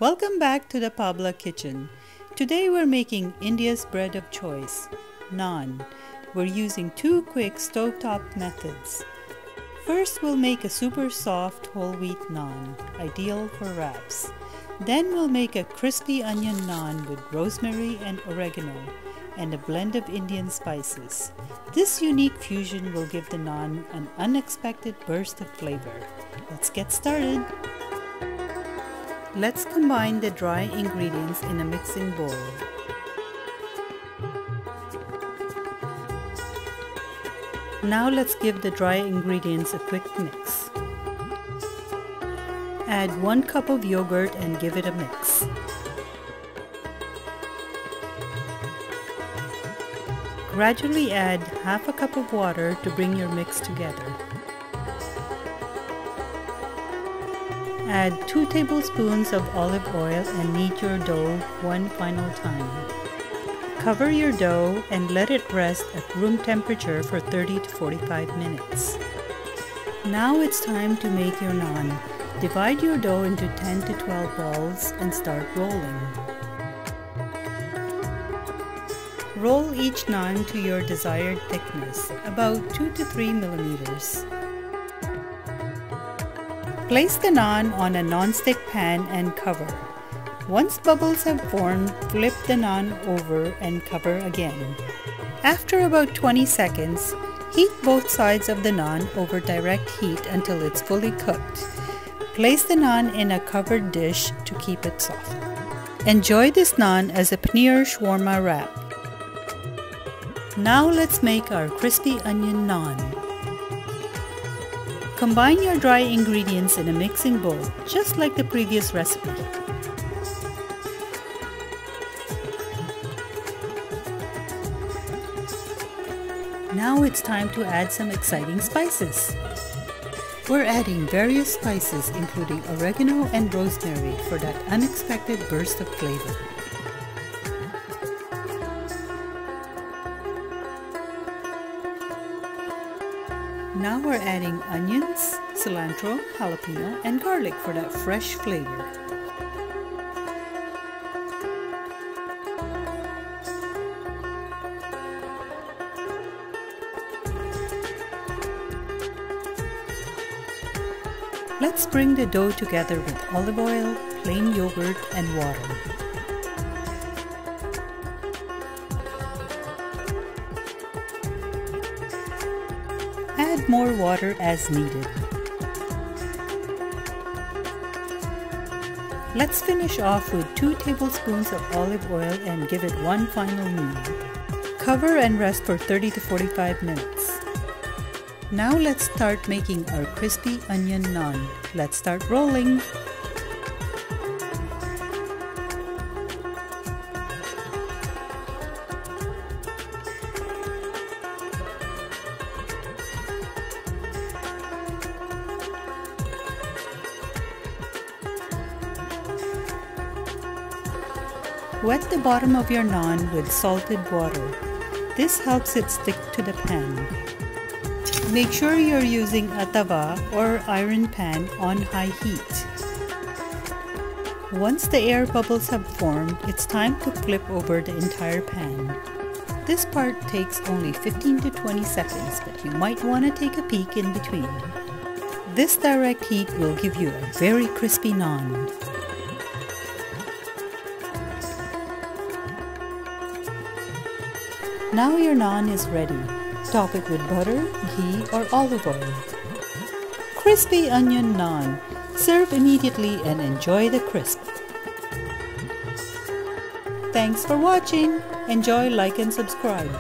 Welcome back to the Pabla kitchen. Today we're making India's bread of choice, naan. We're using two quick stovetop methods. First, we'll make a super soft whole wheat naan, ideal for wraps. Then we'll make a crispy onion naan with rosemary and oregano and a blend of Indian spices. This unique fusion will give the naan an unexpected burst of flavor. Let's get started. Let's combine the dry ingredients in a mixing bowl. Now let's give the dry ingredients a quick mix. Add 1 cup of yogurt and give it a mix. Gradually add half a cup of water to bring your mix together. Add 2 tablespoons of olive oil and knead your dough one final time. Cover your dough and let it rest at room temperature for 30 to 45 minutes. Now it's time to make your naan. Divide your dough into 10 to 12 balls and start rolling. Roll each naan to your desired thickness, about 2 to 3 millimeters. Place the naan on a non-stick pan and cover. Once bubbles have formed, flip the naan over and cover again. After about 20 seconds, heat both sides of the naan over direct heat until it's fully cooked. Place the naan in a covered dish to keep it soft. Enjoy this naan as a paneer shawarma wrap. Now let's make our crispy onion naan. Combine your dry ingredients in a mixing bowl, just like the previous recipe. Now it's time to add some exciting spices. We're adding various spices including oregano and rosemary for that unexpected burst of flavor. Now we're adding onions, cilantro, jalapeno, and garlic for that fresh flavor. Let's bring the dough together with olive oil, plain yogurt, and water. Add more water as needed. Let's finish off with 2 tablespoons of olive oil and give it one final knead. Cover and rest for 30 to 45 minutes. Now let's start making our crispy onion naan. Let's start rolling. Wet the bottom of your naan with salted water. This helps it stick to the pan. Make sure you're using a tawa or iron pan on high heat. Once the air bubbles have formed, it's time to flip over the entire pan. This part takes only 15 to 20 seconds, but you might want to take a peek in between. This direct heat will give you a very crispy naan. Now your naan is ready. Top it with butter, ghee, or olive oil. Crispy onion naan. Serve immediately and enjoy the crisp. Thanks for watching. Enjoy, like, and subscribe.